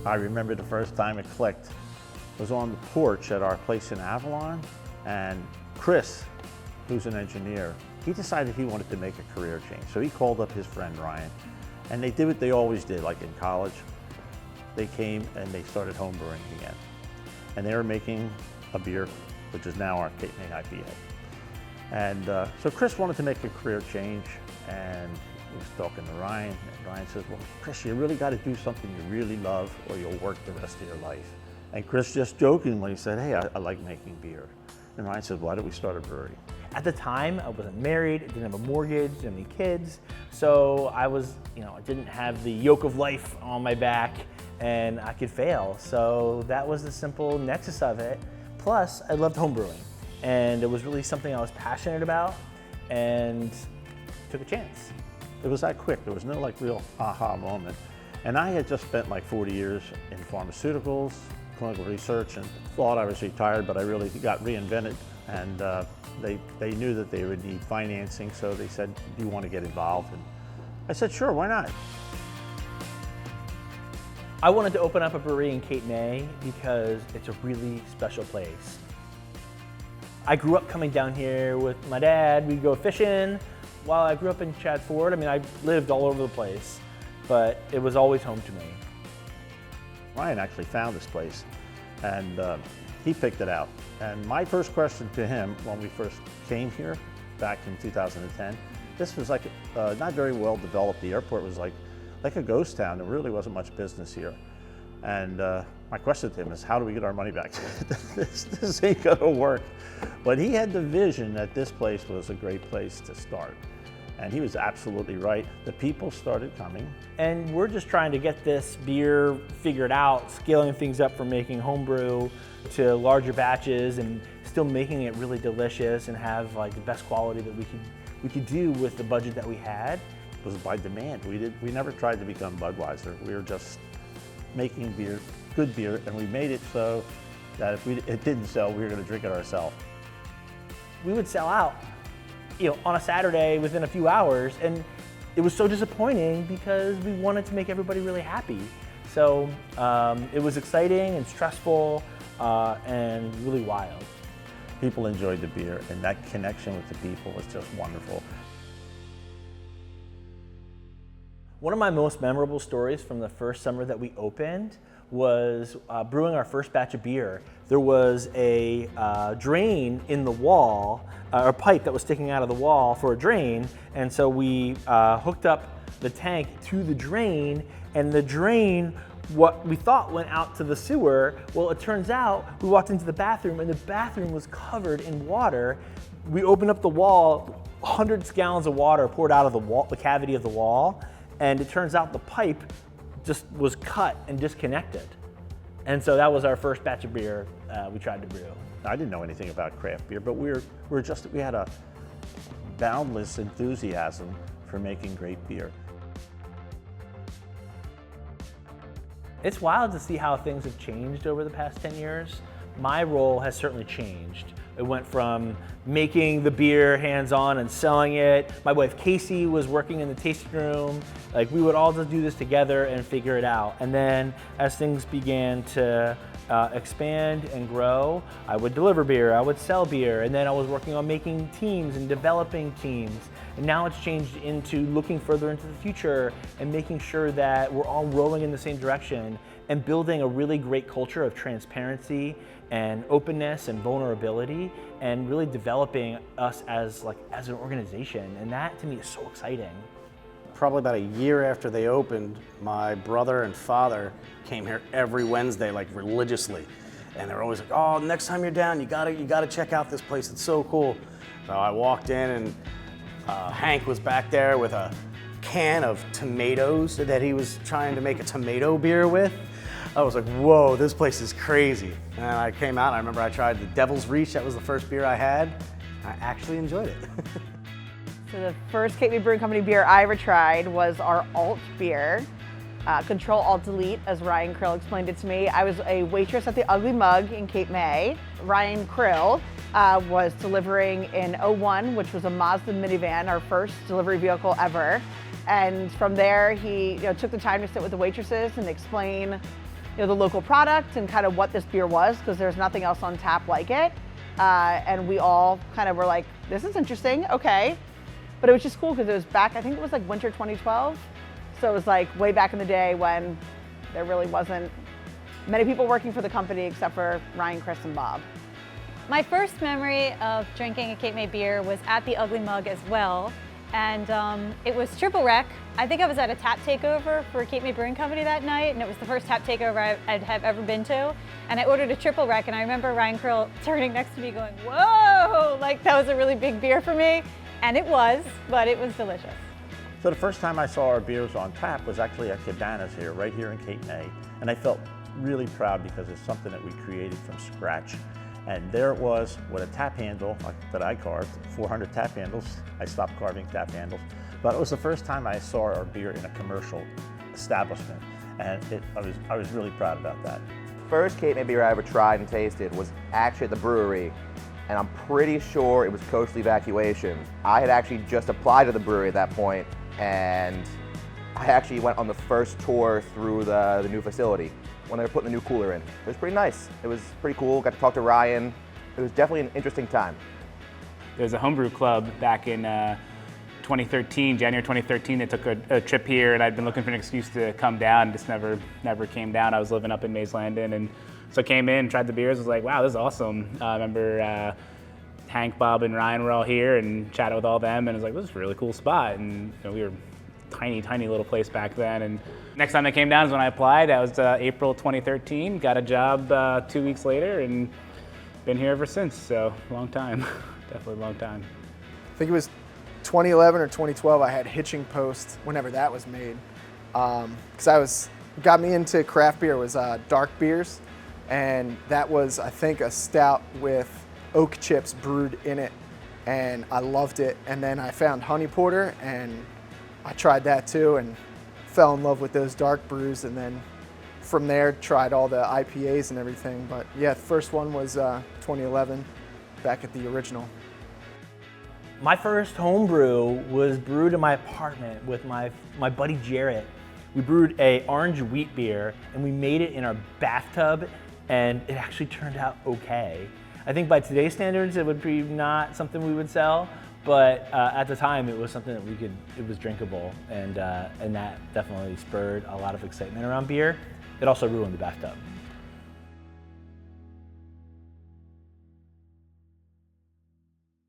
I remember the first time it clicked was on the porch at our place in Avalon, and Chris, who's an engineer, he decided he wanted to make a career change. So he called up his friend Ryan, and they did what they always did, like in college. They came and they started home brewing again. And they were making a beer, which is now our Cape May IPA. And so Chris wanted to make a career change, and he was talking to Ryan, and Ryan says, well, Chris, you really got to do something you really love or you'll work the rest of your life. And Chris just jokingly said, hey, I like making beer. And Ryan said, why don't we start a brewery? At the time, I wasn't married, didn't have a mortgage, didn't have any kids. So I was, I didn't have the yoke of life on my back and I could fail. So that was the simple nexus of it. Plus, I loved homebrewing and it was really something I was passionate about and took a chance. It was that quick. There was no like real aha moment. And I had just spent like 40 years in pharmaceuticals, clinical research, and thought I was retired, but I really got reinvented. And they knew that they would need financing, so they said, do you want to get involved? And I said, sure, why not? I wanted to open up a brewery in Cape May because it's a really special place. I grew up coming down here with my dad. We'd go fishing. While I grew up in Chadford, I lived all over the place, but it was always home to me. Ryan actually found this place, and he picked it out. And my first question to him when we first came here back in 2010, this was like not very well developed. The airport was like a ghost town. There really wasn't much business here. And my question to him is, how do we get our money back? this ain't gonna work. But he had the vision that this place was a great place to start. And he was absolutely right. The people started coming. And we're just trying to get this beer figured out, scaling things up from making homebrew to larger batches and still making it really delicious and have like the best quality that we could do with the budget that we had. It was by demand. We never tried to become Budweiser. We were just making beer, good beer, and we made it so that if it didn't sell, we were gonna drink it ourselves. We would sell out, on a Saturday within a few hours, and it was so disappointing because we wanted to make everybody really happy. So it was exciting and stressful and really wild. People enjoyed the beer, and that connection with the people was just wonderful. One of my most memorable stories from the first summer that we opened was brewing our first batch of beer. There was a drain in the wall, or pipe that was sticking out of the wall for a drain, and so we hooked up the tank to the drain, and the drain, what we thought went out to the sewer, well, it turns out we walked into the bathroom and the bathroom was covered in water. We opened up the wall, hundreds of gallons of water poured out of the wall, the cavity of the wall, and it turns out the pipe just was cut and disconnected. And so that was our first batch of beer we tried to brew. I didn't know anything about craft beer, but we had a boundless enthusiasm for making great beer. It's wild to see how things have changed over the past 10 years. My role has certainly changed. It went from making the beer hands-on and selling it. My wife Casey was working in the tasting room. Like, we would all just do this together and figure it out. And then as things began to expand and grow, I would deliver beer, I would sell beer, and then I was working on making teams and developing teams. And now it's changed into looking further into the future and making sure that we're all rowing in the same direction and building a really great culture of transparency and openness and vulnerability, and really developing us as an organization. And that to me is so exciting. Probably about a year after they opened, my brother and father came here every Wednesday, like religiously. And they were always like, oh, next time you're down, you gotta check out this place, it's so cool. So I walked in and Hank was back there with a can of tomatoes that he was trying to make a tomato beer with. I was like, whoa, this place is crazy. And I came out, and I remember I tried the Devil's Reach. That was the first beer I had. I actually enjoyed it. So the first Cape May Brewing Company beer I ever tried was our alt beer, Control Alt Delete, as Ryan Krill explained it to me. I was a waitress at the Ugly Mug in Cape May. Ryan Krill was delivering in '01, which was a Mazda minivan, our first delivery vehicle ever. And from there, he took the time to sit with the waitresses and explain the local product and kind of what this beer was, because there's nothing else on tap like it. And we all kind of were like, this is interesting, okay. But it was just cool because it was back, I think it was like winter 2012. So it was like way back in the day when there really wasn't many people working for the company except for Ryan, Chris, and Bob. My first memory of drinking a Cape May beer was at the Ugly Mug as well. And it was Triple Rec. I think I was at a tap takeover for Cape May Brewing Company that night, and it was the first tap takeover I'd have ever been to. And I ordered a Triple Rec, and I remember Ryan Krill turning next to me going, whoa, like that was a really big beer for me. And it was, but it was delicious. So the first time I saw our beers on tap was actually at Cabana's here, right here in Cape May. And I felt really proud because it's something that we created from scratch. And there it was with a tap handle that I carved, 400 tap handles. I stopped carving tap handles. But it was the first time I saw our beer in a commercial establishment. And I was really proud about that. First Cape May beer I ever tried and tasted was actually at the brewery. And I'm pretty sure it was Coastal Evacuation. I had actually just applied to the brewery at that point, and I actually went on the first tour through the new facility when they were putting the new cooler in. It was pretty nice. It was pretty cool. Got to talk to Ryan. It was definitely an interesting time. There was a homebrew club back in 2013, January 2013. They took a trip here, and I'd been looking for an excuse to come down. Just never came down. I was living up in Mays Landing, and so I came in, tried the beers. Was like, wow, this is awesome. I remember Hank, Bob, and Ryan were all here and chatted with all them, and I was like, this is a really cool spot. And we were tiny little place back then. And next time I came down is when I applied. That was April 2013. Got a job 2 weeks later and been here ever since. So long time, definitely a long time. I think it was 2011 or 2012. I had Hitching Post whenever that was made. Because got me into craft beer was dark beers, and that was I think a stout with oak chips brewed in it, and I loved it. And then I found honey porter, and I tried that too and fell in love with those dark brews, and then from there tried all the IPAs and everything. But yeah, the first one was 2011, back at the original. My first home brew was brewed in my apartment with my buddy Jarrett. We brewed a orange wheat beer, and we made it in our bathtub, and it actually turned out okay. I think by today's standards, it would be not something we would sell, but at the time, it was something that it was drinkable, and that definitely spurred a lot of excitement around beer. It also ruined the bathtub.